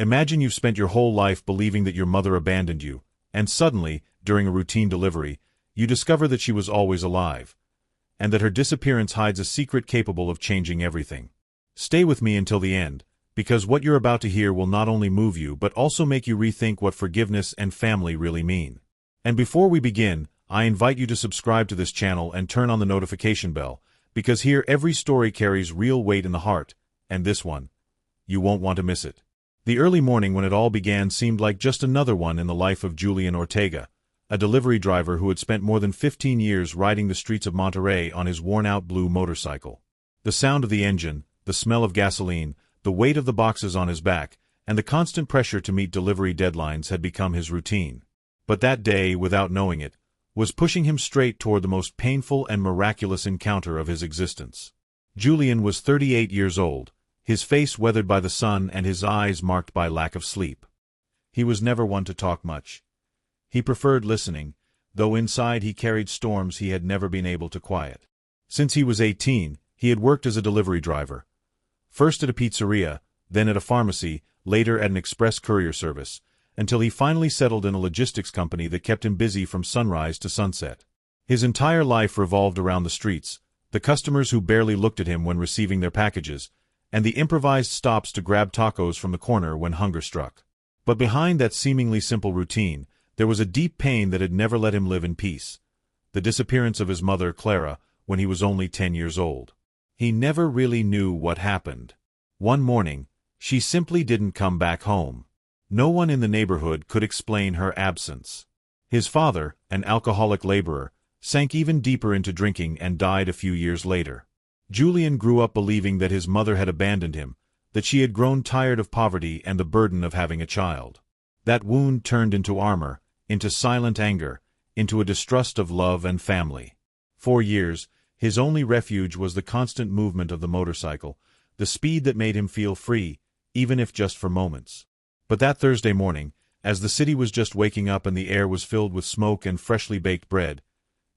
Imagine you've spent your whole life believing that your mother abandoned you, and suddenly, during a routine delivery, you discover that she was always alive, and that her disappearance hides a secret capable of changing everything. Stay with me until the end, because what you're about to hear will not only move you but also make you rethink what forgiveness and family really mean. And before we begin, I invite you to subscribe to this channel and turn on the notification bell, because here every story carries real weight in the heart, and this one, you won't want to miss it. The early morning when it all began seemed like just another one in the life of Julian Ortega, a delivery driver who had spent more than 15 years riding the streets of Monterrey on his worn-out blue motorcycle. The sound of the engine, the smell of gasoline, the weight of the boxes on his back, and the constant pressure to meet delivery deadlines had become his routine. But that day, without knowing it, was pushing him straight toward the most painful and miraculous encounter of his existence. Julian was 38 years old, his face weathered by the sun and his eyes marked by lack of sleep. He was never one to talk much. He preferred listening, though inside he carried storms he had never been able to quiet. Since he was 18, he had worked as a delivery driver. First at a pizzeria, then at a pharmacy, later at an express courier service, until he finally settled in a logistics company that kept him busy from sunrise to sunset. His entire life revolved around the streets, the customers who barely looked at him when receiving their packages, and the improvised stops to grab tacos from the corner when hunger struck. But behind that seemingly simple routine, there was a deep pain that had never let him live in peace: the disappearance of his mother, Clara, when he was only 10 years old. He never really knew what happened. One morning, she simply didn't come back home. No one in the neighborhood could explain her absence. His father, an alcoholic laborer, sank even deeper into drinking and died a few years later. Julian grew up believing that his mother had abandoned him, that she had grown tired of poverty and the burden of having a child. That wound turned into armor, into silent anger, into a distrust of love and family. For years, his only refuge was the constant movement of the motorcycle, the speed that made him feel free, even if just for moments. But that Thursday morning, as the city was just waking up and the air was filled with smoke and freshly baked bread,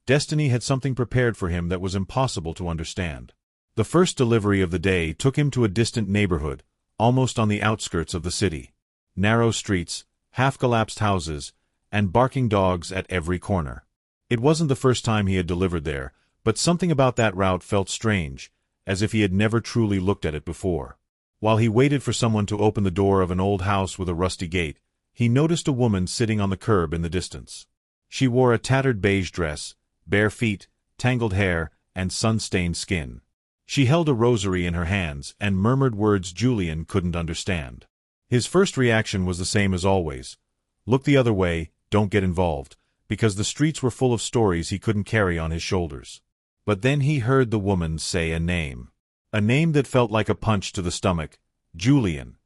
destiny had something prepared for him that was impossible to understand. The first delivery of the day took him to a distant neighborhood, almost on the outskirts of the city. Narrow streets, half-collapsed houses, and barking dogs at every corner. It wasn't the first time he had delivered there, but something about that route felt strange, as if he had never truly looked at it before. While he waited for someone to open the door of an old house with a rusty gate, he noticed a woman sitting on the curb in the distance. She wore a tattered beige dress, bare feet, tangled hair, and sun-stained skin. She held a rosary in her hands and murmured words Julian couldn't understand. His first reaction was the same as always: look the other way, don't get involved, because the streets were full of stories he couldn't carry on his shoulders. But then he heard the woman say a name that felt like a punch to the stomach: Julian.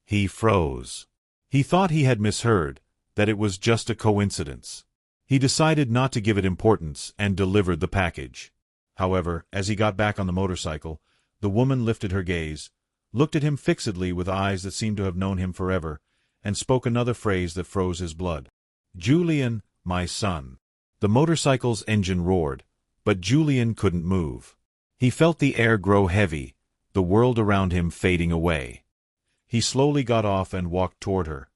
He froze. He thought he had misheard, that it was just a coincidence. He decided not to give it importance and delivered the package. However, as he got back on the motorcycle, the woman lifted her gaze, looked at him fixedly with eyes that seemed to have known him forever, and spoke another phrase that froze his blood. "Julian, my son." The motorcycle's engine roared, but Julian couldn't move. He felt the air grow heavy, the world around him fading away. He slowly got off and walked toward her,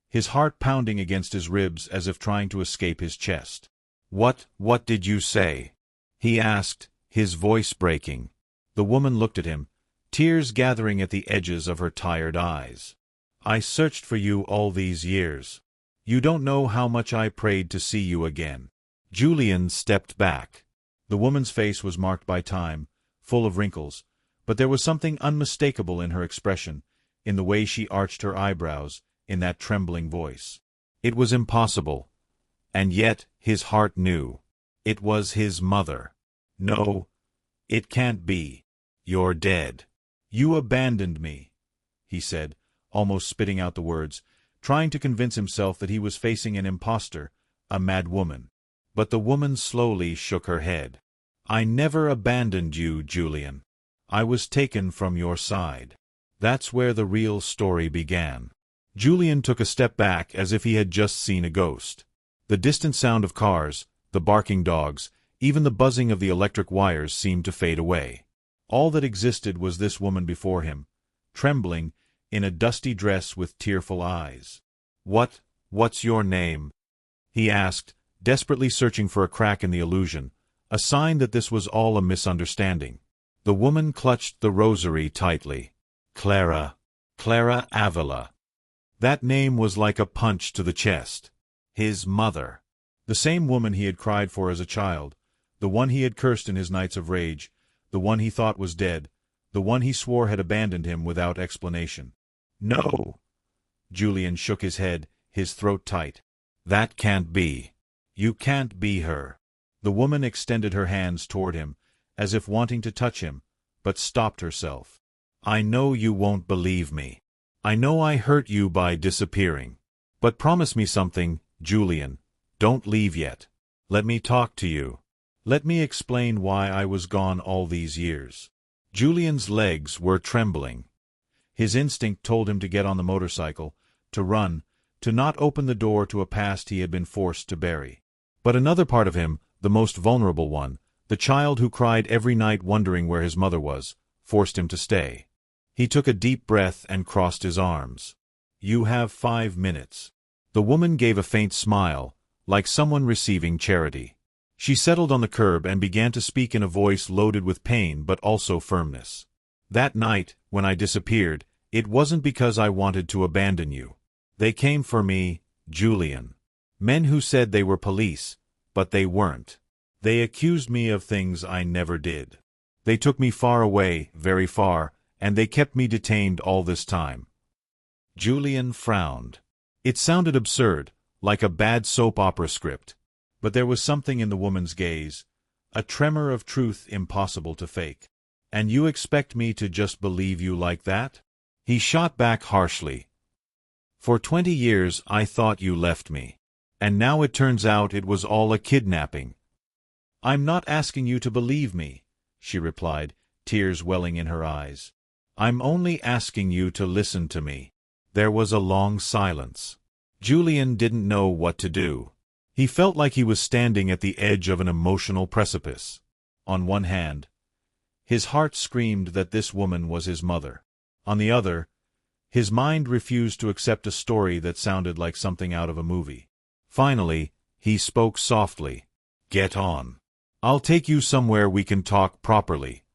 his heart pounding against his ribs as if trying to escape his chest. What did you say?" he asked, his voice breaking. The woman looked at him, tears gathering at the edges of her tired eyes. "I searched for you all these years. You don't know how much I prayed to see you again." Julian stepped back. The woman's face was marked by time, full of wrinkles, but there was something unmistakable in her expression, in the way she arched her eyebrows, in that trembling voice. It was impossible, and yet his heart knew. It was his mother. "No, it can't be. You're dead. You abandoned me," he said, almost spitting out the words, trying to convince himself that he was facing an impostor, a mad woman. But the woman slowly shook her head. "I never abandoned you, Julian. I was taken from your side." That's where the real story began. Julian took a step back as if he had just seen a ghost. The distant sound of cars, the barking dogs, even the buzzing of the electric wires seemed to fade away. All that existed was this woman before him, trembling, in a dusty dress with tearful eyes. What's your name?" he asked, desperately searching for a crack in the illusion, a sign that this was all a misunderstanding. The woman clutched the rosary tightly. Clara Avila. That name was like a punch to the chest. His mother. The same woman he had cried for as a child, the one he had cursed in his nights of rage, the one he thought was dead, the one he swore had abandoned him without explanation. "No!" Julian shook his head, his throat tight. "That can't be. You can't be her." The woman extended her hands toward him, as if wanting to touch him, but stopped herself. "I know you won't believe me. I know I hurt you by disappearing. But promise me something, Julian. Don't leave yet. Let me talk to you. Let me explain why I was gone all these years." Julian's legs were trembling. His instinct told him to get on the motorcycle, to run, to not open the door to a past he had been forced to bury. But another part of him, the most vulnerable one, the child who cried every night wondering where his mother was, forced him to stay. He took a deep breath and crossed his arms. "You have 5 minutes." The woman gave a faint smile, like someone receiving charity. She settled on the curb and began to speak in a voice loaded with pain but also firmness. "That night, when I disappeared, it wasn't because I wanted to abandon you. They came for me, Julian. Men who said they were police, but they weren't. They accused me of things I never did. They took me far away, very far, and they kept me detained all this time." Julian frowned. It sounded absurd, like a bad soap opera script. But there was something in the woman's gaze, a tremor of truth impossible to fake. "And you expect me to just believe you like that?" He shot back harshly. "For 20 years I thought you left me. And now it turns out it was all a kidnapping." "I'm not asking you to believe me," she replied, tears welling in her eyes. "I'm only asking you to listen to me." There was a long silence. Julian didn't know what to do. He felt like he was standing at the edge of an emotional precipice. On one hand, his heart screamed that this woman was his mother. On the other, his mind refused to accept a story that sounded like something out of a movie. Finally, he spoke softly. "Get on. I'll take you somewhere we can talk properly."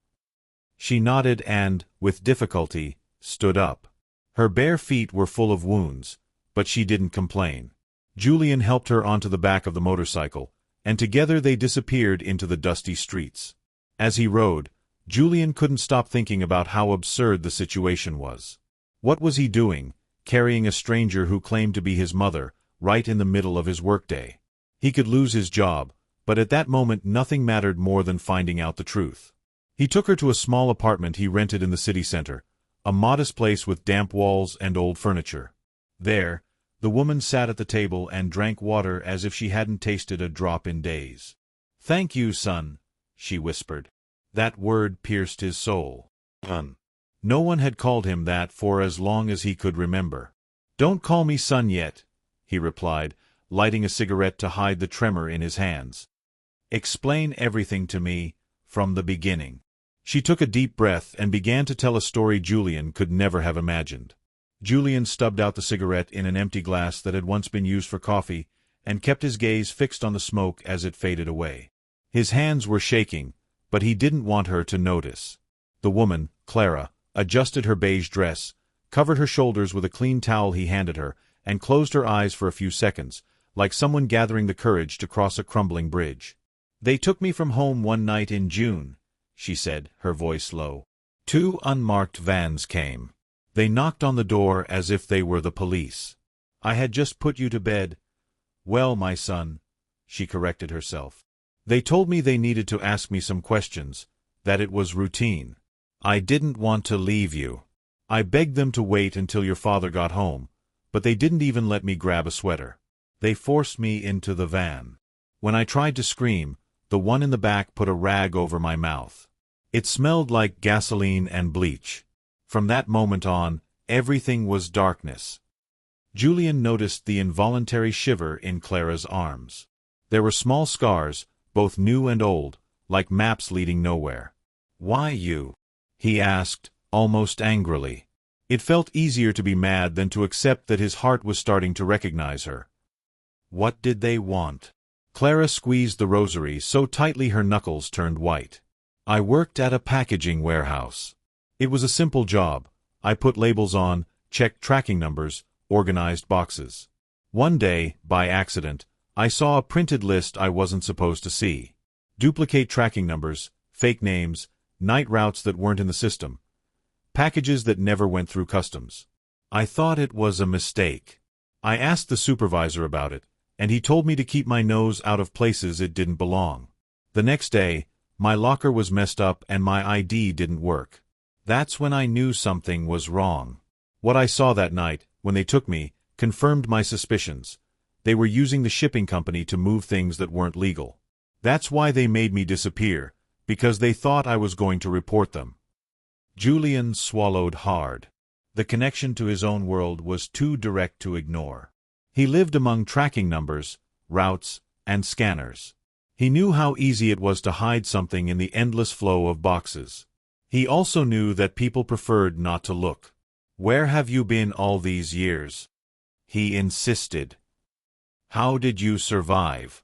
She nodded and, with difficulty, stood up. Her bare feet were full of wounds, but she didn't complain. Julian helped her onto the back of the motorcycle, and together they disappeared into the dusty streets. As he rode, Julian couldn't stop thinking about how absurd the situation was. What was he doing, carrying a stranger who claimed to be his mother, right in the middle of his workday? He could lose his job, but at that moment nothing mattered more than finding out the truth. He took her to a small apartment he rented in the city center, a modest place with damp walls and old furniture. There, the woman sat at the table and drank water as if she hadn't tasted a drop in days. "Thank you, son," she whispered. That word pierced his soul. Son. No one had called him that for as long as he could remember. "Don't call me son yet," he replied, lighting a cigarette to hide the tremor in his hands. "Explain everything to me, from the beginning." She took a deep breath and began to tell a story Julian could never have imagined. Julian stubbed out the cigarette in an empty glass that had once been used for coffee and kept his gaze fixed on the smoke as it faded away. His hands were shaking, but he didn't want her to notice. The woman, Clara, adjusted her beige dress, covered her shoulders with a clean towel he handed her, and closed her eyes for a few seconds, like someone gathering the courage to cross a crumbling bridge. "They took me from home one night in June," she said, her voice low. 2 unmarked vans came. They knocked on the door as if they were the police. "I had just put you to bed." "Well, my son," she corrected herself. "They told me they needed to ask me some questions, that it was routine. I didn't want to leave you. I begged them to wait until your father got home, but they didn't even let me grab a sweater. They forced me into the van. When I tried to scream, the one in the back put a rag over my mouth. It smelled like gasoline and bleach. From that moment on, everything was darkness." Julian noticed the involuntary shiver in Clara's arms. There were small scars, both new and old, like maps leading nowhere. "Why you?" he asked, almost angrily. It felt easier to be mad than to accept that his heart was starting to recognize her. What did they want? Clara squeezed the rosary so tightly her knuckles turned white. I worked at a packaging warehouse. It was a simple job. I put labels on, checked tracking numbers, organized boxes. One day, by accident, I saw a printed list I wasn't supposed to see. Duplicate tracking numbers, fake names, night routes that weren't in the system. Packages that never went through customs. I thought it was a mistake. I asked the supervisor about it, and he told me to keep my nose out of places it didn't belong. The next day, my locker was messed up and my ID didn't work. That's when I knew something was wrong. What I saw that night, when they took me, confirmed my suspicions. They were using the shipping company to move things that weren't legal. That's why they made me disappear, because they thought I was going to report them. Julian swallowed hard. The connection to his own world was too direct to ignore. He lived among tracking numbers, routes, and scanners. He knew how easy it was to hide something in the endless flow of boxes. He also knew that people preferred not to look. "Where have you been all these years?" he insisted. "How did you survive?"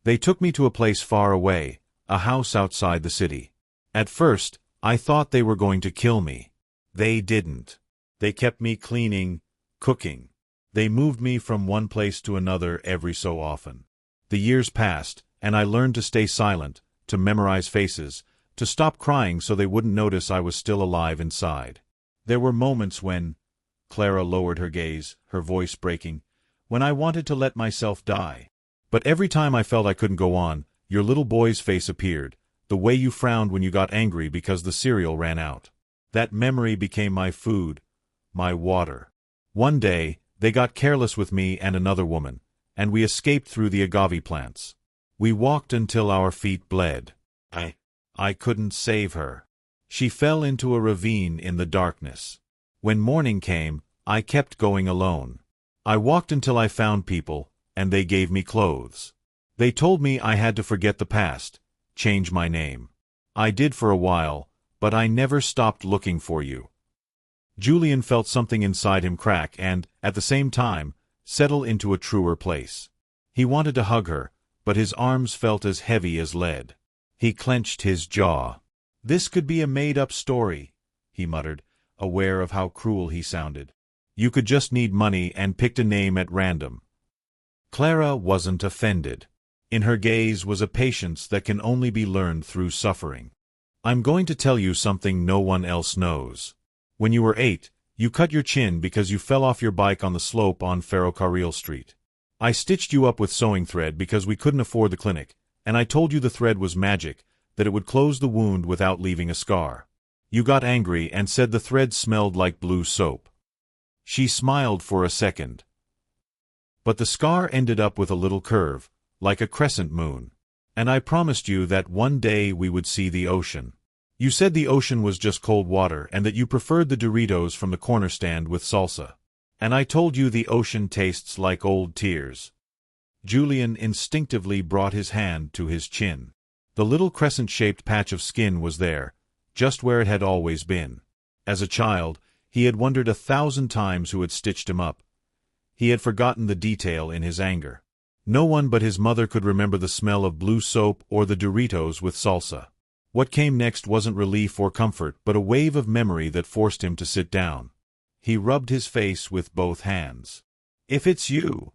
They took me to a place far away, a house outside the city. At first, I thought they were going to kill me. They didn't. They kept me cleaning, cooking. They moved me from one place to another every so often. The years passed, and I learned to stay silent, to memorize faces, to stop crying so they wouldn't notice I was still alive inside. There were moments when, Clara lowered her gaze, her voice breaking, when I wanted to let myself die. But every time I felt I couldn't go on, your little boy's face appeared, the way you frowned when you got angry because the cereal ran out. That memory became my food, my water. One day, they got careless with me and another woman, and we escaped through the agave plants. We walked until our feet bled. I couldn't save her. She fell into a ravine in the darkness. When morning came, I kept going alone. I walked until I found people, and they gave me clothes. They told me I had to forget the past, change my name. I did for a while, but I never stopped looking for you. Julian felt something inside him crack and, at the same time, settle into a truer place. He wanted to hug her, but his arms felt as heavy as lead. He clenched his jaw. "This could be a made-up story," he muttered, aware of how cruel he sounded. "You could just need money and picked a name at random." Clara wasn't offended. In her gaze was a patience that can only be learned through suffering. "I'm going to tell you something no one else knows. When you were 8, you cut your chin because you fell off your bike on the slope on Ferrocarril Street. I stitched you up with sewing thread because we couldn't afford the clinic, and I told you the thread was magic, that it would close the wound without leaving a scar. You got angry and said the thread smelled like blue soap." She smiled for a second. "But the scar ended up with a little curve, like a crescent moon. And I promised you that one day we would see the ocean. You said the ocean was just cold water and that you preferred the Doritos from the corner stand with salsa. And I told you the ocean tastes like old tears." Julian instinctively brought his hand to his chin. The little crescent-shaped patch of skin was there, just where it had always been. As a child, he had wondered 1,000 times who had stitched him up. He had forgotten the detail in his anger. No one but his mother could remember the smell of blue soap or the Doritos with salsa. What came next wasn't relief or comfort, but a wave of memory that forced him to sit down. He rubbed his face with both hands. "If it's you,"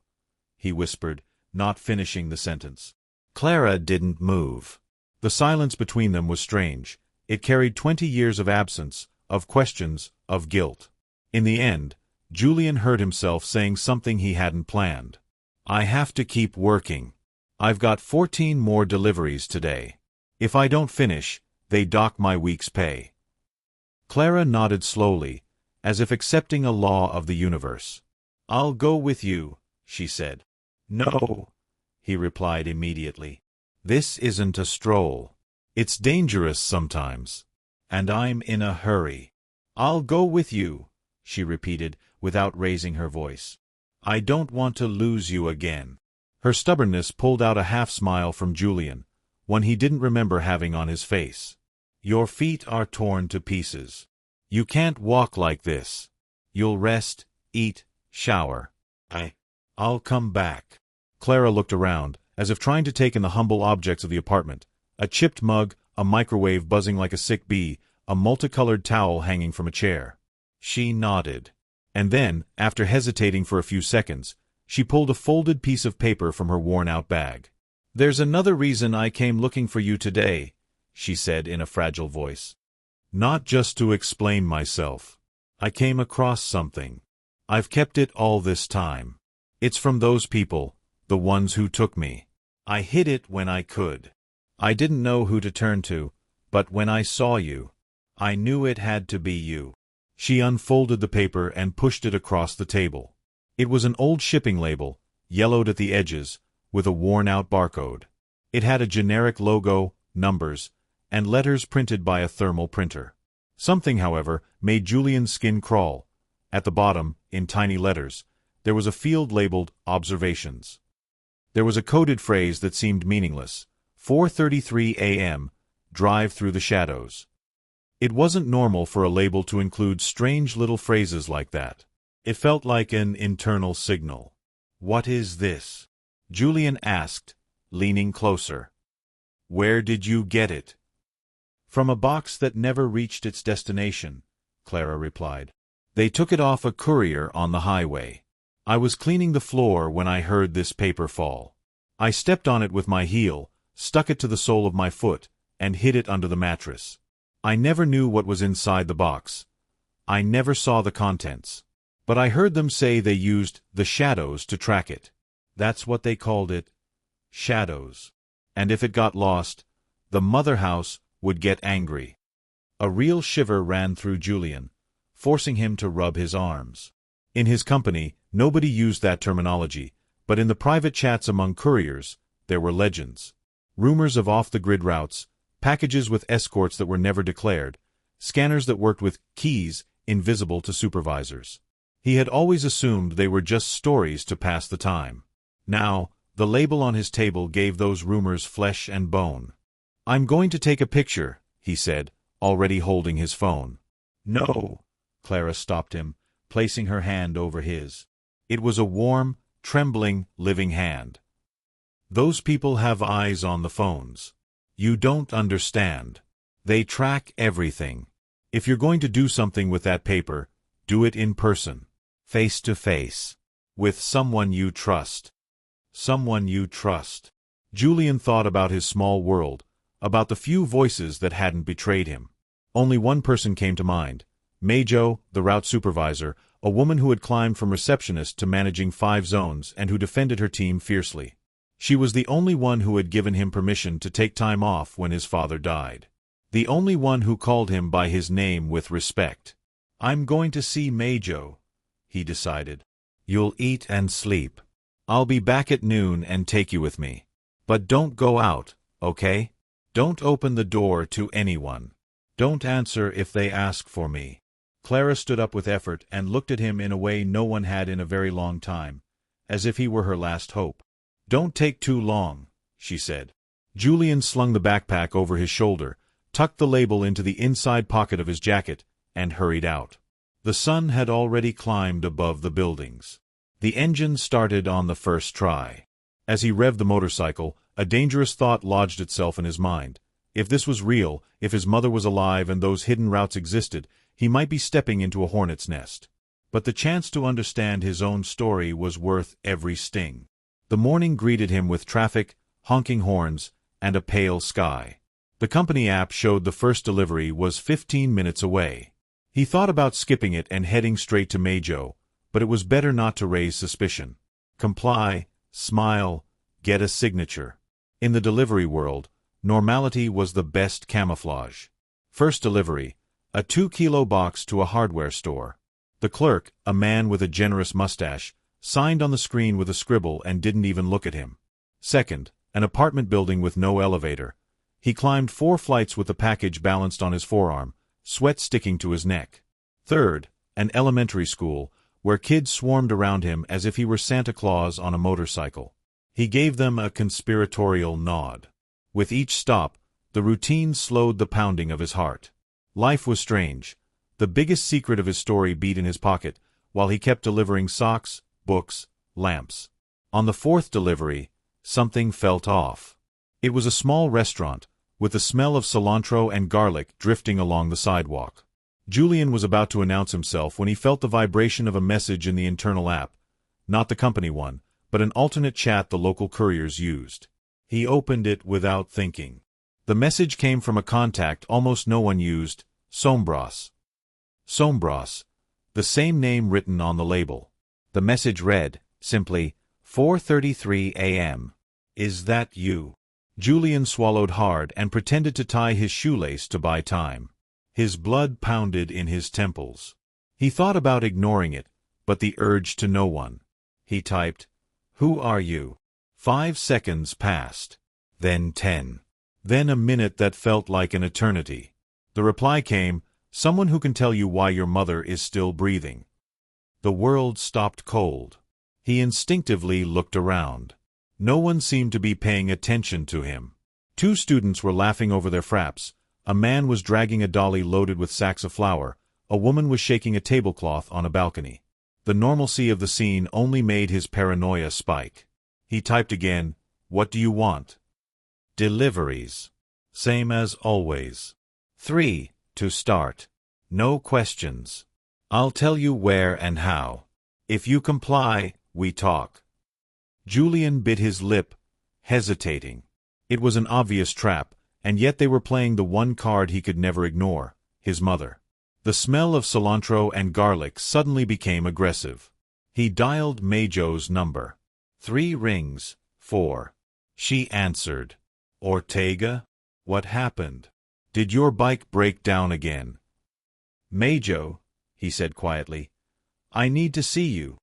he whispered, not finishing the sentence. Clara didn't move. The silence between them was strange. It carried 20 years of absence, of questions, of guilt. In the end, Julian heard himself saying something he hadn't planned. "I have to keep working. I've got 14 more deliveries today. If I don't finish, they dock my week's pay." Clara nodded slowly, as if accepting a law of the universe. "I'll go with you," she said. "No," he replied immediately. "This isn't a stroll. It's dangerous sometimes. And I'm in a hurry." "I'll go with you," she repeated, without raising her voice. "I don't want to lose you again." Her stubbornness pulled out a half-smile from Julian, one he didn't remember having on his face. "Your feet are torn to pieces. You can't walk like this. You'll rest, eat, shower. I'll come back. Clara looked around, as if trying to take in the humble objects of the apartment. A chipped mug, a microwave buzzing like a sick bee, a multicolored towel hanging from a chair. She nodded. And then, after hesitating for a few seconds, she pulled a folded piece of paper from her worn-out bag. "There's another reason I came looking for you today," she said in a fragile voice. "Not just to explain myself. I came across something. I've kept it all this time. It's from those people, the ones who took me. I hid it when I could. I didn't know who to turn to, but when I saw you, I knew it had to be you." She unfolded the paper and pushed it across the table. It was an old shipping label, yellowed at the edges, with a worn-out barcode. It had a generic logo, numbers, and letters printed by a thermal printer. Something, however, made Julian's skin crawl. At the bottom, in tiny letters, there was a field labeled Observations. There was a coded phrase that seemed meaningless. 4:33 a.m., drive through the shadows. It wasn't normal for a label to include strange little phrases like that. It felt like an internal signal. "What is this?" Julian asked, leaning closer. "Where did you get it?" "From a box that never reached its destination," Clara replied. "They took it off a courier on the highway. I was cleaning the floor when I heard this paper fall. I stepped on it with my heel, stuck it to the sole of my foot, and hid it under the mattress. I never knew what was inside the box. I never saw the contents. But I heard them say they used the shadows to track it. That's what they called it. Shadows. And if it got lost, the mother house would get angry." A real shiver ran through Julian, forcing him to rub his arms. In his company, nobody used that terminology, but in the private chats among couriers, there were legends. Rumors of off-the-grid routes, packages with escorts that were never declared, scanners that worked with keys invisible to supervisors. He had always assumed they were just stories to pass the time. Now, the label on his table gave those rumors flesh and bone. "I'm going to take a picture," he said, already holding his phone. "No," Clara stopped him, placing her hand over his. It was a warm, trembling, living hand. "Those people have eyes on the phones. You don't understand. They track everything. If you're going to do something with that paper, do it in person. Face to face. With someone you trust. Someone you trust." Julian thought about his small world, about the few voices that hadn't betrayed him. Only one person came to mind. Majo, the route supervisor, a woman who had climbed from receptionist to managing 5 zones and who defended her team fiercely. She was the only one who had given him permission to take time off when his father died. The only one who called him by his name with respect. "I'm going to see Majo," he decided. "You'll eat and sleep. I'll be back at noon and take you with me. But don't go out, okay? Don't open the door to anyone. Don't answer if they ask for me." Clara stood up with effort and looked at him in a way no one had in a very long time, as if he were her last hope. "Don't take too long," she said. Julian slung the backpack over his shoulder, tucked the label into the inside pocket of his jacket, and hurried out. The sun had already climbed above the buildings. The engine started on the first try. As he revved the motorcycle, a dangerous thought lodged itself in his mind. If this was real, if his mother was alive and those hidden routes existed, he might be stepping into a hornet's nest. But the chance to understand his own story was worth every sting. The morning greeted him with traffic, honking horns, and a pale sky. The company app showed the first delivery was 15 minutes away. He thought about skipping it and heading straight to Majo, but it was better not to raise suspicion. Comply, smile, get a signature. In the delivery world, normality was the best camouflage. First delivery, a 2-kilo box to a hardware store. The clerk, a man with a generous mustache, signed on the screen with a scribble and didn't even look at him. Second, an apartment building with no elevator. He climbed 4 flights with the package balanced on his forearm, sweat sticking to his neck. Third, an elementary school, where kids swarmed around him as if he were Santa Claus on a motorcycle. He gave them a conspiratorial nod. With each stop, the routine slowed the pounding of his heart. Life was strange, The biggest secret of his story beat in his pocket, while he kept delivering socks, books, lamps. On the fourth delivery, something felt off. It was a small restaurant, with the smell of cilantro and garlic drifting along the sidewalk. Julian was about to announce himself when he felt the vibration of a message in the internal app, not the company one, but an alternate chat the local couriers used. He opened it without thinking. The message came from a contact almost no one used, Suspense. Suspense, the same name written on the label. The message read, simply, 4:33 a.m. Is that you? Julian swallowed hard and pretended to tie his shoelace to buy time. His blood pounded in his temples. He thought about ignoring it, but the urge to no one. He typed, "Who are you?" 5 seconds passed. Then 10. Then a minute that felt like an eternity. The reply came, "Someone who can tell you why your mother is still breathing." The world stopped cold. He instinctively looked around. No one seemed to be paying attention to him. 2 students were laughing over their fraps. A man was dragging a dolly loaded with sacks of flour. A woman was shaking a tablecloth on a balcony. The normalcy of the scene only made his paranoia spike. He typed again, "What do you want?" "Deliveries. Same as always. 3, to start. No questions. I'll tell you where and how. If you comply, we talk." Julian bit his lip, hesitating. It was an obvious trap, and yet they were playing the one card he could never ignore, his mother. The smell of cilantro and garlic suddenly became aggressive. He dialed Majo's number. 3 rings, 4. She answered. "Ortega? What happened? Did your bike break down again?" "Majo," he said quietly, "I need to see you."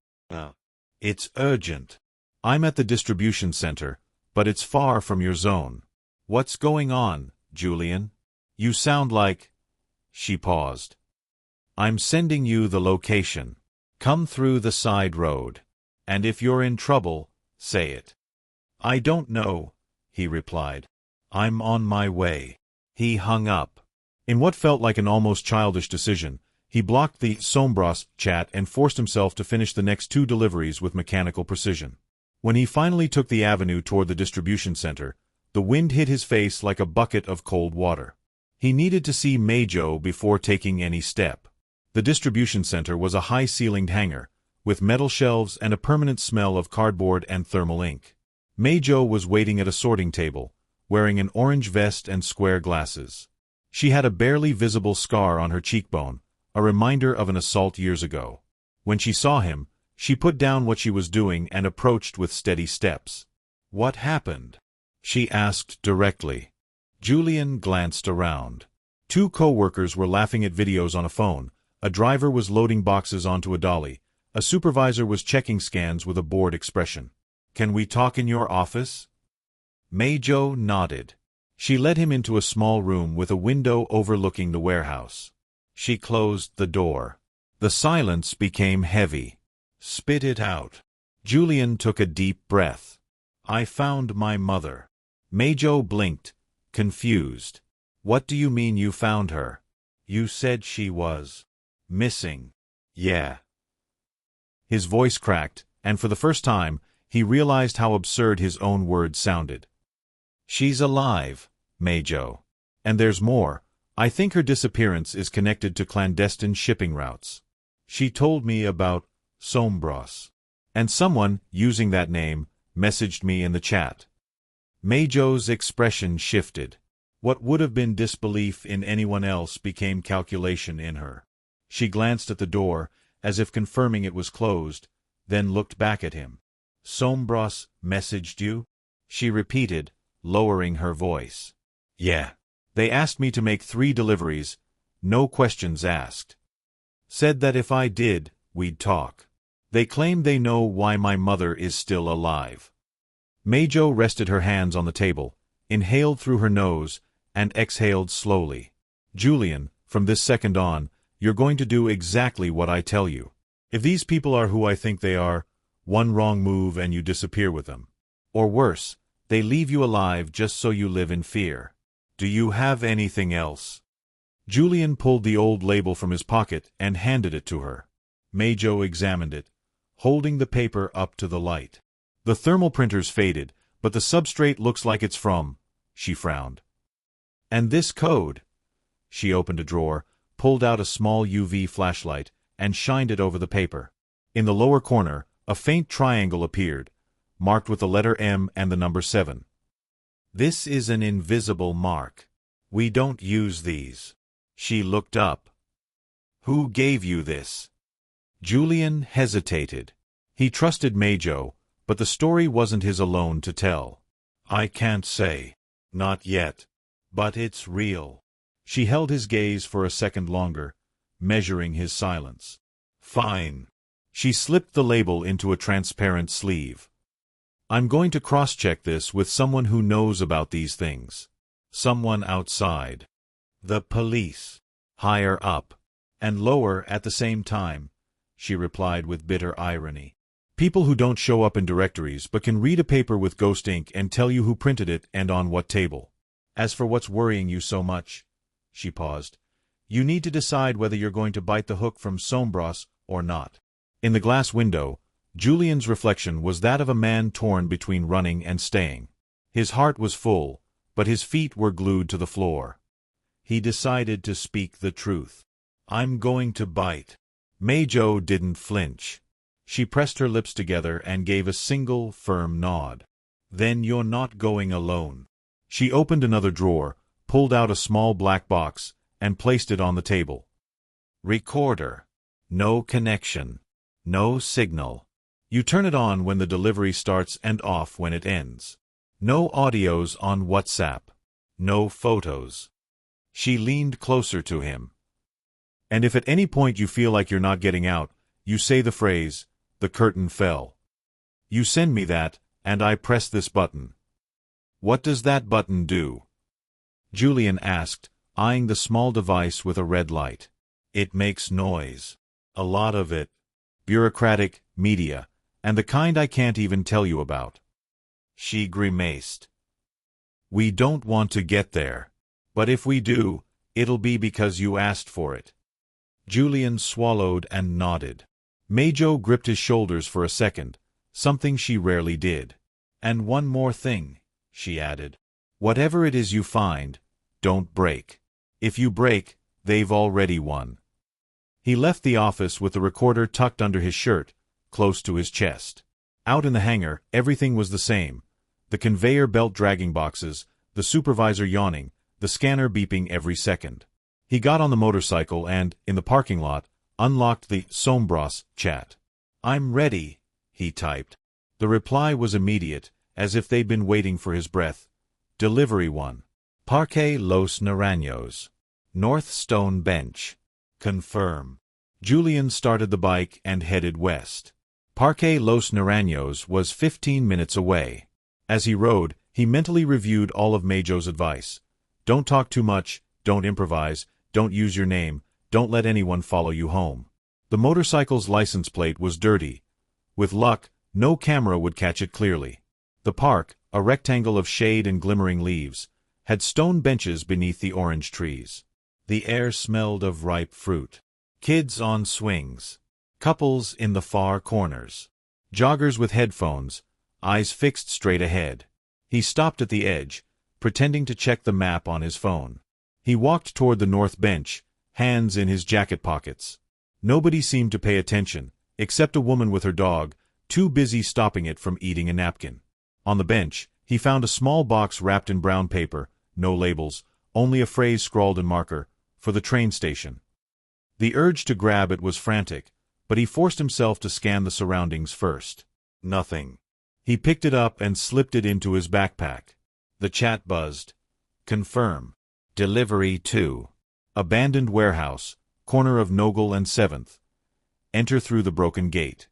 "It's urgent. I'm at the distribution center, but it's far from your zone." "What's going on, Julian? You sound like—" She paused. "I'm sending you the location. Come through the side road. And if you're in trouble, say it." "I don't know," he replied. "I'm on my way." He hung up. In what felt like an almost childish decision, he blocked the Suspense chat and forced himself to finish the next 2 deliveries with mechanical precision. When he finally took the avenue toward the distribution center, the wind hit his face like a bucket of cold water. He needed to see Majo before taking any step. The distribution center was a high-ceilinged hangar, with metal shelves and a permanent smell of cardboard and thermal ink. Majo was waiting at a sorting table, wearing an orange vest and square glasses. She had a barely visible scar on her cheekbone, a reminder of an assault years ago. When she saw him, she put down what she was doing and approached with steady steps. "What happened?" she asked directly. Julian glanced around. 2 co-workers were laughing at videos on a phone, a driver was loading boxes onto a dolly, a supervisor was checking scans with a bored expression. "Can we talk in your office?" Majo nodded. She led him into a small room with a window overlooking the warehouse. She closed the door. The silence became heavy. "Spit it out." Julian took a deep breath. "I found my mother." Majo blinked, confused. "What do you mean you found her? You said she was missing." "Yeah." His voice cracked, and for the first time, he realized how absurd his own words sounded. "She's alive, Majo. And there's more. I think her disappearance is connected to clandestine shipping routes. She told me about Suspense. And someone, using that name, messaged me in the chat." Majo's expression shifted. What would have been disbelief in anyone else became calculation in her. She glanced at the door, as if confirming it was closed, then looked back at him. "Suspense messaged you?" she repeated, lowering her voice. "Yeah. They asked me to make 3 deliveries, no questions asked. Said that if I did, we'd talk. They claim they know why my mother is still alive." Majo rested her hands on the table, inhaled through her nose, and exhaled slowly. "Julian, from this second on, you're going to do exactly what I tell you. If these people are who I think they are, one wrong move and you disappear with them. Or worse, they leave you alive just so you live in fear. Do you have anything else?" Julian pulled the old label from his pocket and handed it to her. Majo examined it, holding the paper up to the light. The thermal printer's faded, but the substrate looks like it's from... She frowned. And this code? She opened a drawer, pulled out a small UV flashlight, and shined it over the paper. In the lower corner, a faint triangle appeared, marked with the letter M and the number 7. This is an invisible mark. We don't use these. She looked up. Who gave you this? Julian hesitated. He trusted Majo, but the story wasn't his alone to tell. I can't say. Not yet. But it's real. She held his gaze for a second longer, measuring his silence. Fine. She slipped the label into a transparent sleeve. I'm going to cross-check this with someone who knows about these things. Someone outside. The police. Higher up. And lower at the same time, she replied with bitter irony. People who don't show up in directories but can read a paper with ghost ink and tell you who printed it and on what table. As for what's worrying you so much, she paused, you need to decide whether you're going to bite the hook from Sombras or not. In the glass window, Julian's reflection was that of a man torn between running and staying. His heart was full, but his feet were glued to the floor. He decided to speak the truth. I'm going to bite. Majo didn't flinch. She pressed her lips together and gave a single, firm nod. Then you're not going alone. She opened another drawer, pulled out a small black box, and placed it on the table. Recorder. No connection. No signal. You turn it on when the delivery starts and off when it ends. No audios on WhatsApp. No photos. She leaned closer to him. And if at any point you feel like you're not getting out, you say the phrase, the curtain fell. You send me that, and I press this button. What does that button do? Julian asked, eyeing the small device with a red light. It makes noise. A lot of it. Bureaucratic, media, and the kind I can't even tell you about. She grimaced. We don't want to get there. But if we do, it'll be because you asked for it. Julian swallowed and nodded. Majo gripped his shoulders for a second, something she rarely did. And one more thing, she added. Whatever it is you find, don't break. If you break, they've already won. He left the office with the recorder tucked under his shirt, close to his chest. Out in the hangar, everything was the same. The conveyor belt dragging boxes, the supervisor yawning, the scanner beeping every second. He got on the motorcycle and, in the parking lot, unlocked the Sombras chat. I'm ready, he typed. The reply was immediate, as if they'd been waiting for his breath. Delivery 1. Parque Los Naranjos. North Stone Bench. Confirm. Julian started the bike and headed west. Parque Los Naranjos was 15 minutes away. As he rode, he mentally reviewed all of Majo's advice. Don't talk too much, don't improvise, don't use your name, don't let anyone follow you home. The motorcycle's license plate was dirty. With luck, no camera would catch it clearly. The park, a rectangle of shade and glimmering leaves, had stone benches beneath the orange trees. The air smelled of ripe fruit. Kids on swings. Couples in the far corners. Joggers with headphones, eyes fixed straight ahead. He stopped at the edge, pretending to check the map on his phone. He walked toward the north bench, hands in his jacket pockets. Nobody seemed to pay attention, except a woman with her dog, too busy stopping it from eating a napkin. On the bench, he found a small box wrapped in brown paper, no labels, only a phrase scrawled in marker, for the train station. The urge to grab it was frantic, but he forced himself to scan the surroundings first. Nothing. He picked it up and slipped it into his backpack. The chat buzzed. Confirm. Delivery 2. Abandoned warehouse, corner of Nogle and 7th. Enter through the broken gate.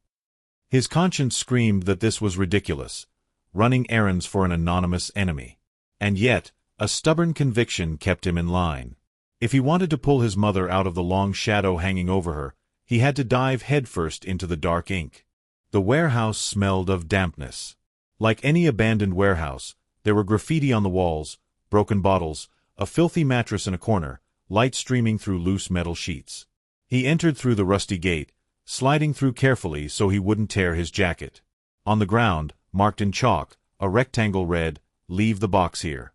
His conscience screamed that this was ridiculous, running errands for an anonymous enemy. And yet, a stubborn conviction kept him in line. If he wanted to pull his mother out of the long shadow hanging over her, he had to dive headfirst into the dark ink. The warehouse smelled of dampness. Like any abandoned warehouse, there were graffiti on the walls, broken bottles, a filthy mattress in a corner, light streaming through loose metal sheets. He entered through the rusty gate, sliding through carefully so he wouldn't tear his jacket. On the ground, marked in chalk, a rectangle read, "Leave the box here."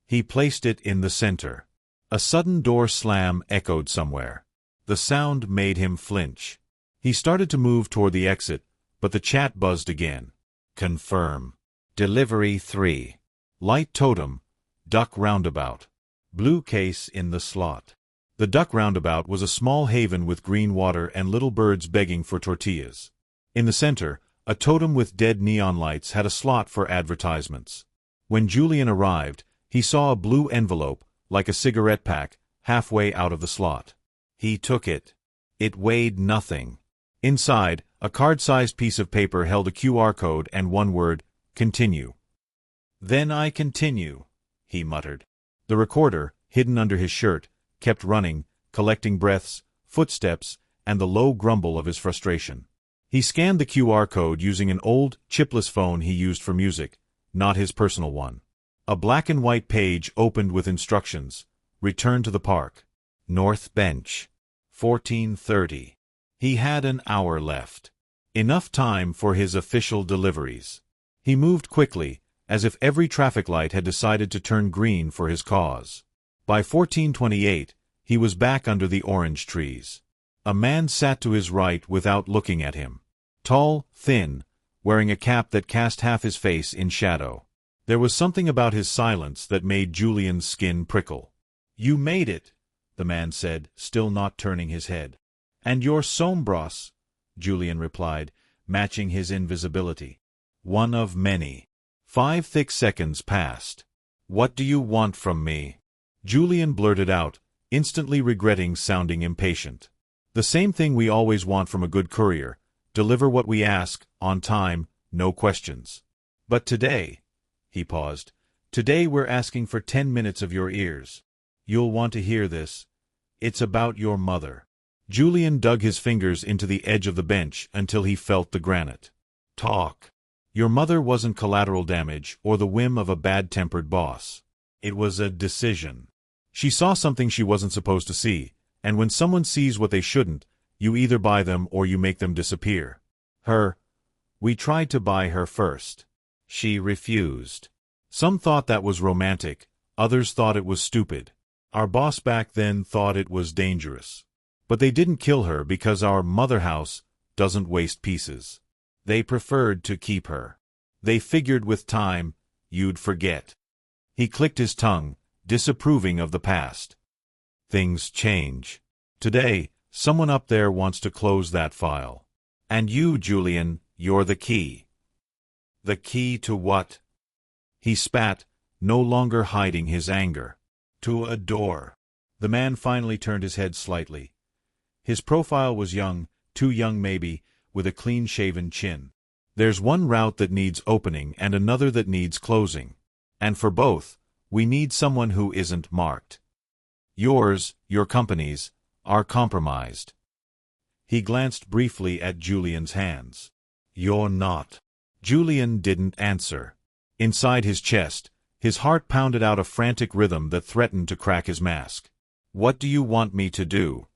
He placed it in the center. A sudden door slam echoed somewhere. The sound made him flinch. He started to move toward the exit, but the chat buzzed again. Confirm. Delivery 3. Light totem. Duck roundabout. Blue case in the slot. The duck roundabout was a small haven with green water and little birds begging for tortillas. In the center, a totem with dead neon lights had a slot for advertisements. When Julian arrived, he saw a blue envelope, like a cigarette pack, halfway out of the slot. He took it. It weighed nothing. Inside, a card-sized piece of paper held a QR code and one word, "Continue." "Then I continue," he muttered. The recorder, hidden under his shirt, kept running, collecting breaths, footsteps, and the low grumble of his frustration. He scanned the QR code using an old, chipless phone he used for music, not his personal one. A black-and-white page opened with instructions. Return to the park. North Bench. 14:30. He had an hour left. Enough time for his official deliveries. He moved quickly, as if every traffic light had decided to turn green for his cause. By 14:28, he was back under the orange trees. A man sat to his right without looking at him. Tall, thin, wearing a cap that cast half his face in shadow. There was something about his silence that made Julian's skin prickle. "You made it," the man said, still not turning his head. "And you're Sombros," Julian replied, matching his invisibility. "One of many." 5 thick seconds passed. "What do you want from me?" Julian blurted out, instantly regretting sounding impatient. "The same thing we always want from a good courier. Deliver what we ask, on time, no questions. But today," he paused, "today we're asking for 10 minutes of your ears. You'll want to hear this. It's about your mother." Julian dug his fingers into the edge of the bench until he felt the granite. "Talk." "Your mother wasn't collateral damage or the whim of a bad-tempered boss. It was a decision. She saw something she wasn't supposed to see, and when someone sees what they shouldn't, you either buy them or you make them disappear. We tried to buy her first. She refused. Some thought that was romantic, others thought it was stupid. Our boss back then thought it was dangerous. But they didn't kill her because our mother house doesn't waste pieces. They preferred to keep her. They figured with time, you'd forget." He clicked his tongue, disapproving of the past. "Things change. Today, someone up there wants to close that file. And you, Julian, you're the key." "The key to what?" He spat, no longer hiding his anger. "To a door." The man finally turned his head slightly. His profile was young, too young maybe, with a clean-shaven chin. "There's one route that needs opening and another that needs closing. And for both, we need someone who isn't marked. Yours, your company's, are compromised." He glanced briefly at Julian's hands. "You're not." Julian didn't answer. Inside his chest, his heart pounded out a frantic rhythm that threatened to crack his mask. "What do you want me to do?"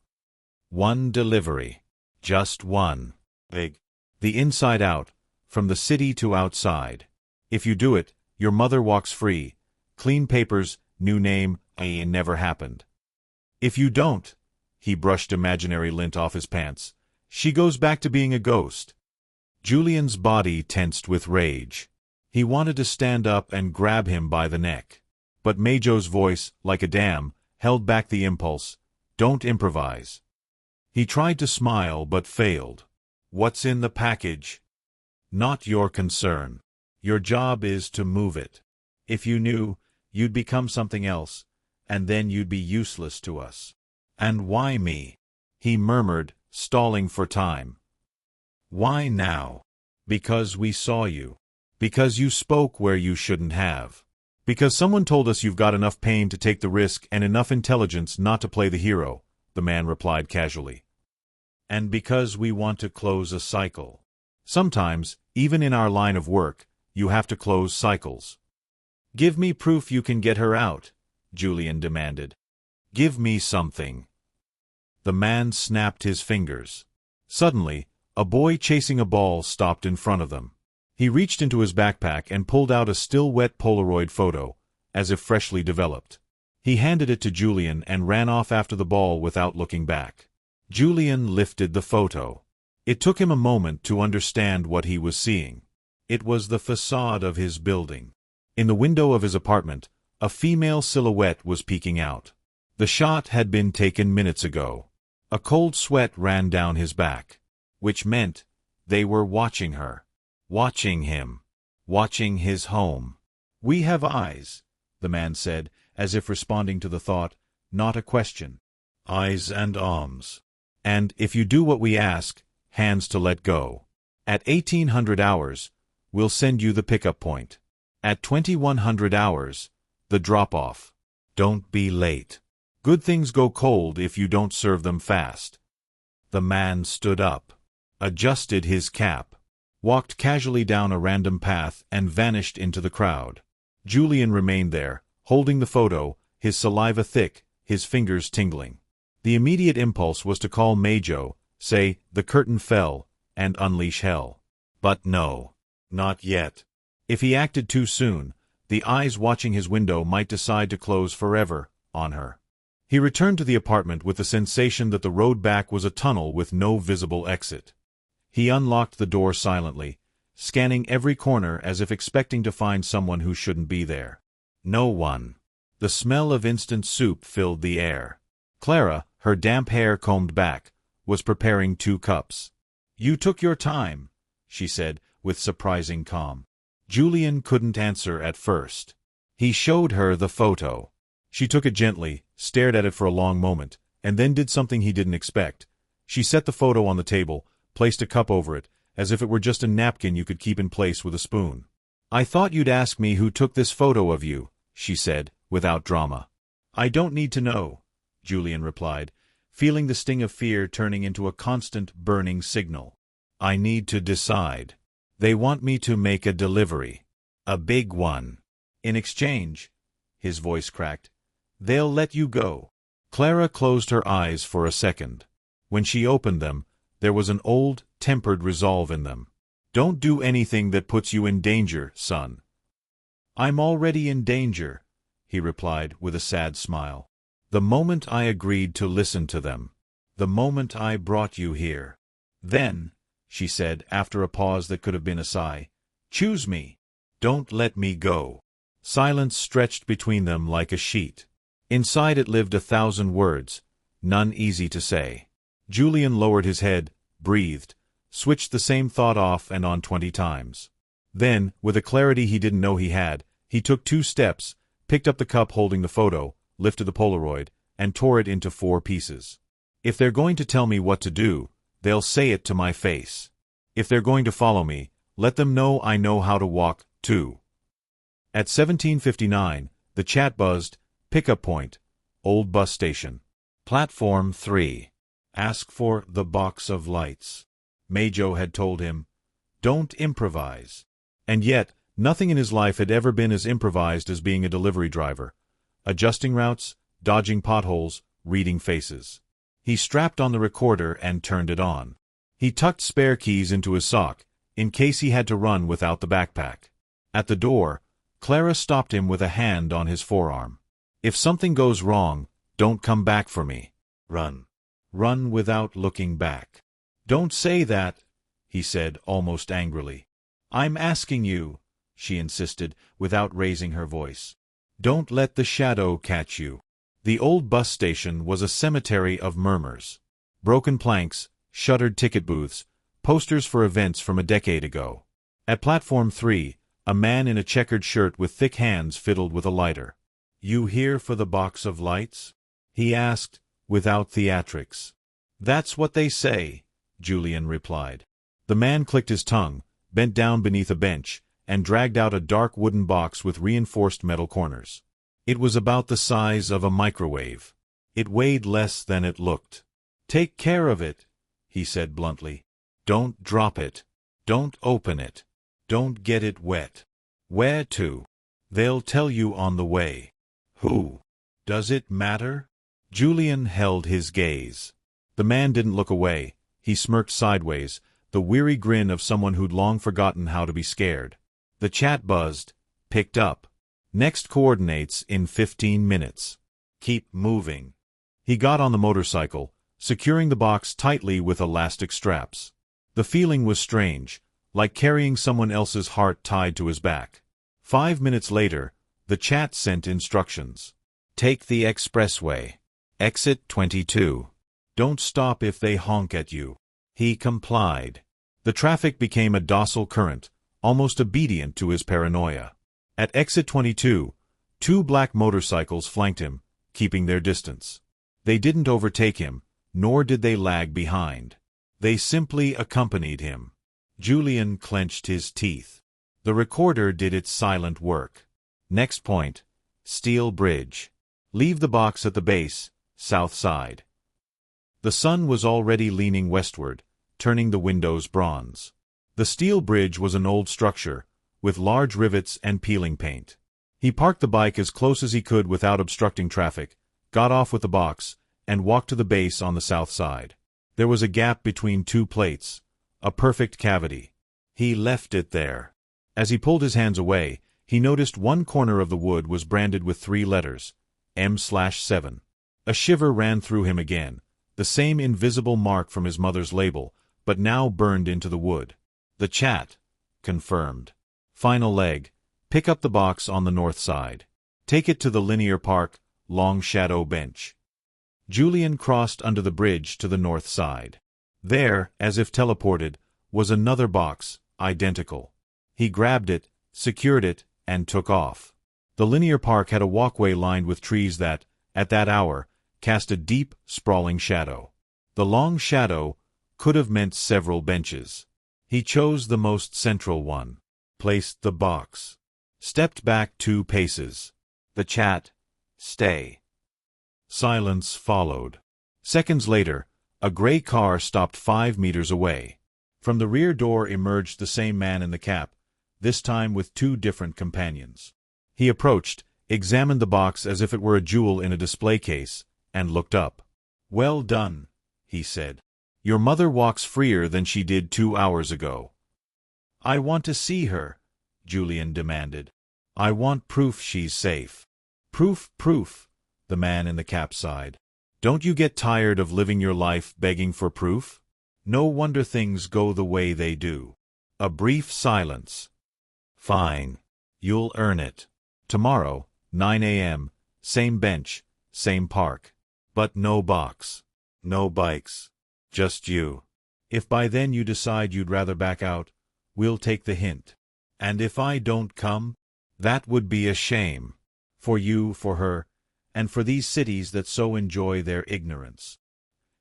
"One delivery. Just one. Big. The inside out, from the city to outside. If you do it, your mother walks free. Clean papers, new name, never happened. If you don't," he brushed imaginary lint off his pants, "she goes back to being a ghost." Julian's body tensed with rage. He wanted to stand up and grab him by the neck. But Majo's voice, like a dam, held back the impulse. "Don't improvise." He tried to smile but failed. "What's in the package?" "Not your concern. Your job is to move it. If you knew, you'd become something else, and then you'd be useless to us." "And why me?" he murmured, stalling for time. "Why now?" "Because we saw you. Because you spoke where you shouldn't have. Because someone told us you've got enough pain to take the risk and enough intelligence not to play the hero," the man replied casually. "And because we want to close a cycle. Sometimes, even in our line of work, you have to close cycles." "Give me proof you can get her out," Julian demanded. Give me something. The man snapped his fingers. Suddenly, a boy chasing a ball stopped in front of them. He reached into his backpack and pulled out a still-wet Polaroid photo, as if freshly developed. He handed it to Julian and ran off after the ball without looking back. Julian lifted the photo. It took him a moment to understand what he was seeing. It was the facade of his building. In the window of his apartment, a female silhouette was peeking out. The shot had been taken minutes ago. A cold sweat ran down his back, which meant they were watching her, watching him, watching his home. "We have eyes," the man said, as if responding to the thought, not a question. "Eyes and arms. And, if you do what we ask, hands to let go. At 1800 hours, we'll send you the pickup point. At 2100 hours, the drop-off. Don't be late. Good things go cold if you don't serve them fast." The man stood up, adjusted his cap, walked casually down a random path and vanished into the crowd. Julian remained there, holding the photo, his saliva thick, his fingers tingling. The immediate impulse was to call Majo, say, "The curtain fell," and unleash hell. But no, not yet. If he acted too soon, the eyes watching his window might decide to close forever on her. He returned to the apartment with the sensation that the road back was a tunnel with no visible exit. He unlocked the door silently, scanning every corner as if expecting to find someone who shouldn't be there. No one. The smell of instant soup filled the air. Clara, her damp hair combed back, was preparing 2 cups. "You took your time," she said, with surprising calm. Julian couldn't answer at first. He showed her the photo. She took it gently, stared at it for a long moment, and then did something he didn't expect. She set the photo on the table, placed a cup over it, as if it were just a napkin you could keep in place with a spoon. "I thought you'd ask me who took this photo of you," she said, without drama. "I don't need to know," Julian replied, feeling the sting of fear turning into a constant, burning signal. "I need to decide. They want me to make a delivery. A big one. In exchange," his voice cracked, "they'll let you go." Clara closed her eyes for a second. When she opened them, there was an old, tempered resolve in them. "Don't do anything that puts you in danger, son." "I'm already in danger," he replied with a sad smile. "The moment I agreed to listen to them. The moment I brought you here. Then," she said after a pause that could have been a sigh, "choose me. Don't let me go." Silence stretched between them like a sheet. Inside it lived 1,000 words, none easy to say. Julian lowered his head, breathed, switched the same thought off and on 20 times. Then, with a clarity he didn't know he had, he took 2 steps, picked up the cup holding the photo, lifted the Polaroid, and tore it into 4 pieces. "If they're going to tell me what to do, they'll say it to my face. If they're going to follow me, let them know I know how to walk, too." At 17:59, the chat buzzed, "Pickup point, old bus station. Platform 3. Ask for the box of lights." Majo had told him, "Don't improvise." And yet, nothing in his life had ever been as improvised as being a delivery driver, adjusting routes, dodging potholes, reading faces. He strapped on the recorder and turned it on. He tucked spare keys into his sock, in case he had to run without the backpack. At the door, Clara stopped him with a hand on his forearm. "If something goes wrong, don't come back for me. Run. Run without looking back." "Don't say that," he said almost angrily. "I'm asking you," she insisted, without raising her voice. "Don't let the shadow catch you." The old bus station was a cemetery of murmurs. Broken planks, shuttered ticket booths, posters for events from a decade ago. At platform 3, a man in a checkered shirt with thick hands fiddled with a lighter. "You here for the box of lights?" he asked, without theatrics. "That's what they say," Julian replied. The man clicked his tongue, bent down beneath a bench, and dragged out a dark wooden box with reinforced metal corners. It was about the size of a microwave. It weighed less than it looked. "Take care of it," he said bluntly. "Don't drop it. Don't open it. Don't get it wet." "Where to?" "They'll tell you on the way." "Who?" "Does it matter?" Julian held his gaze. The man didn't look away. He smirked sideways, the weary grin of someone who'd long forgotten how to be scared. The chat buzzed. Picked up. Next coordinates in 15 minutes. Keep moving. He got on the motorcycle, securing the box tightly with elastic straps. The feeling was strange, like carrying someone else's heart tied to his back. 5 minutes later, the chat sent instructions. Take the expressway. Exit 22. Don't stop if they honk at you. He complied. The traffic became a docile current, almost obedient to his paranoia. At exit 22, 2 black motorcycles flanked him, keeping their distance. They didn't overtake him, nor did they lag behind. They simply accompanied him. Julian clenched his teeth. The recorder did its silent work. Next point, Steel Bridge. Leave the box at the base, south side. The sun was already leaning westward, turning the windows bronze. The steel bridge was an old structure, with large rivets and peeling paint. He parked the bike as close as he could without obstructing traffic, got off with the box, and walked to the base on the south side. There was a gap between 2 plates, a perfect cavity. He left it there. As he pulled his hands away, he noticed one corner of the wood was branded with 3 letters, M/7. A shiver ran through him again, the same invisible mark from his mother's label, but now burned into the wood. The chat. Confirmed. Final leg. Pick up the box on the north side. Take it to the linear park, Long Shadow Bench. Julian crossed under the bridge to the north side. There, as if teleported, was another box, identical. He grabbed it, secured it, and took off. The linear park had a walkway lined with trees that, at that hour, cast a deep, sprawling shadow. The long shadow could have meant several benches. He chose the most central one, placed the box, stepped back 2 paces. The chat. Stay. Silence followed. Seconds later, a gray car stopped 5 meters away. From the rear door emerged the same man in the cap, this time with 2 different companions. He approached, examined the box as if it were a jewel in a display case, and looked up. "Well done," he said. "Your mother walks freer than she did 2 hours ago." "I want to see her," Julian demanded. "I want proof she's safe." Proof, the man in the cap sighed. "Don't you get tired of living your life begging for proof? No wonder things go the way they do." A brief silence. "Fine. You'll earn it. Tomorrow, 9 a.m., same bench, same park. But no box. No bikes. Just you. If by then you decide you'd rather back out, we'll take the hint. And if I don't come, that would be a shame. For you, for her, and for these cities that so enjoy their ignorance."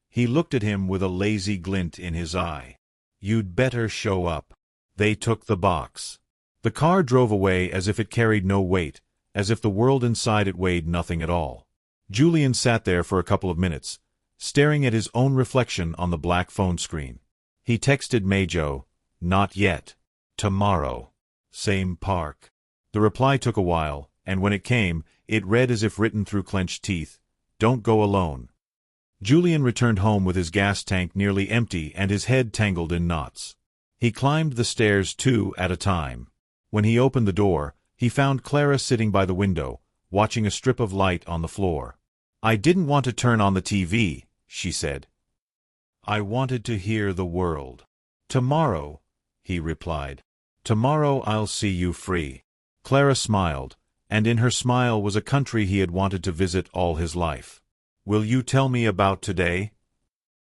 He looked at him with a lazy glint in his eye. "You'd better show up." They took the box. The car drove away as if it carried no weight, as if the world inside it weighed nothing at all. Julian sat there for a couple of minutes, staring at his own reflection on the black phone screen. He texted Majo, "Not yet. Tomorrow. Same park." The reply took a while, and when it came, it read as if written through clenched teeth, "Don't go alone." Julian returned home with his gas tank nearly empty and his head tangled in knots. He climbed the stairs 2 at a time. When he opened the door, he found Clara sitting by the window, watching a strip of light on the floor. "I didn't want to turn on the TV," she said. "I wanted to hear the world." "Tomorrow," he replied. "Tomorrow I'll see you free." Clara smiled, and in her smile was a country he had wanted to visit all his life. "Will you tell me about today?"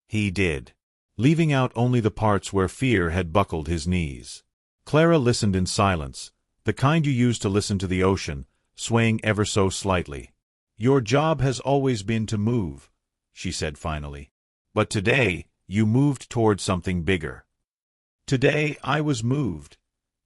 He did, leaving out only the parts where fear had buckled his knees. Clara listened in silence, the kind you use to listen to the ocean, swaying ever so slightly. "Your job has always been to move," she said finally. "But today, you moved toward something bigger." "Today I was moved,"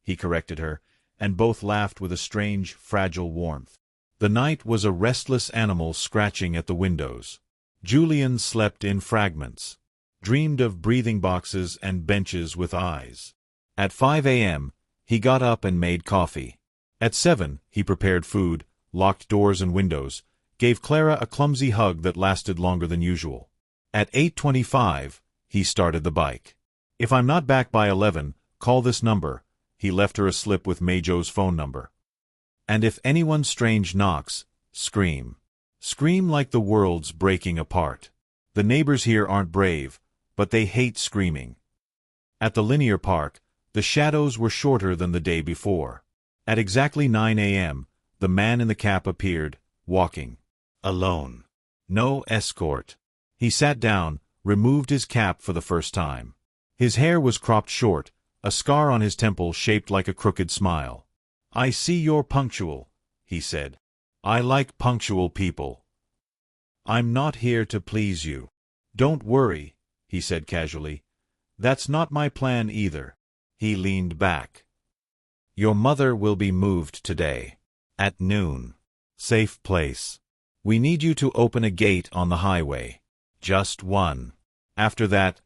he corrected her, and both laughed with a strange, fragile warmth. The night was a restless animal scratching at the windows. Julian slept in fragments, dreamed of breathing boxes and benches with eyes. At 5 a.m., he got up and made coffee. At 7, he prepared food, locked doors and windows, gave Clara a clumsy hug that lasted longer than usual. At 8:25, he started the bike. "If I'm not back by 11, call this number." He left her a slip with Majo's phone number. "And if anyone strange knocks, scream. Scream like the world's breaking apart. The neighbors here aren't brave, but they hate screaming." At the linear park, the shadows were shorter than the day before. At exactly 9 a.m., the man in the cap appeared, walking. Alone. No escort. He sat down, removed his cap for the first time. His hair was cropped short, a scar on his temple shaped like a crooked smile. "I see you're punctual," he said. "I like punctual people. I'm not here to please you." "Don't worry," he said casually. "That's not my plan either." He leaned back. "Your mother will be moved today. At noon. Safe place. We need you to open a gate on the highway. Just one. After that,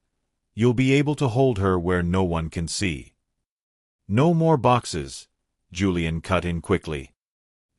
you'll be able to hold her where no one can see." "No more boxes," Julian cut in quickly.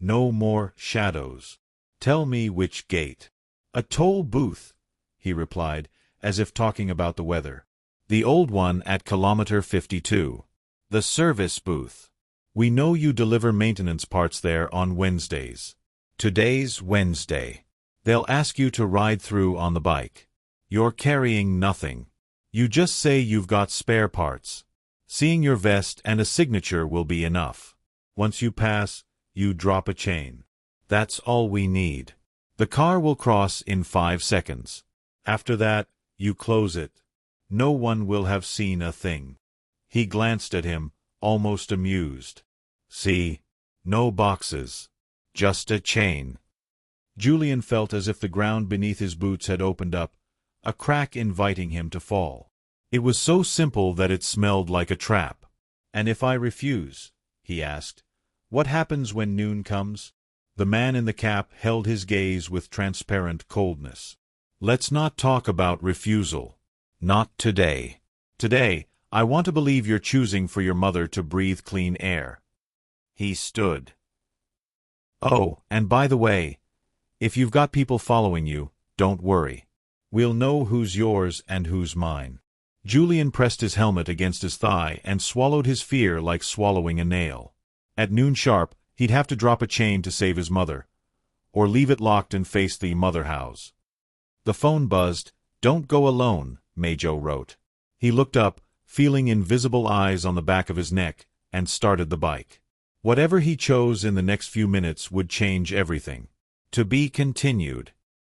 "No more shadows. Tell me which gate." "A toll booth," he replied, as if talking about the weather. "The old one at kilometer 52. The service booth. We know you deliver maintenance parts there on Wednesdays. Today's Wednesday. They'll ask you to ride through on the bike. You're carrying nothing. You just say you've got spare parts. Seeing your vest and a signature will be enough. Once you pass, you drop a chain. That's all we need. The car will cross in 5 seconds. After that, you close it. No one will have seen a thing." He glanced at him, almost amused. "See? No boxes. Just a chain." Julian felt as if the ground beneath his boots had opened up, a crack inviting him to fall. It was so simple that it smelled like a trap. "And if I refuse?" he asked. "What happens when noon comes?" The man in the cap held his gaze with transparent coldness. "Let's not talk about refusal. Not today. Today, I want to believe you're choosing for your mother to breathe clean air." He stood. "Oh, and by the way, if you've got people following you, don't worry. We'll know who's yours and who's mine." Julian pressed his helmet against his thigh and swallowed his fear like swallowing a nail. At noon sharp, he'd have to drop a chain to save his mother, or leave it locked and face the mother house. The phone buzzed. "Don't go alone," Majo wrote. He looked up, feeling invisible eyes on the back of his neck, and started the bike. Whatever he chose in the next few minutes would change everything. To be continued.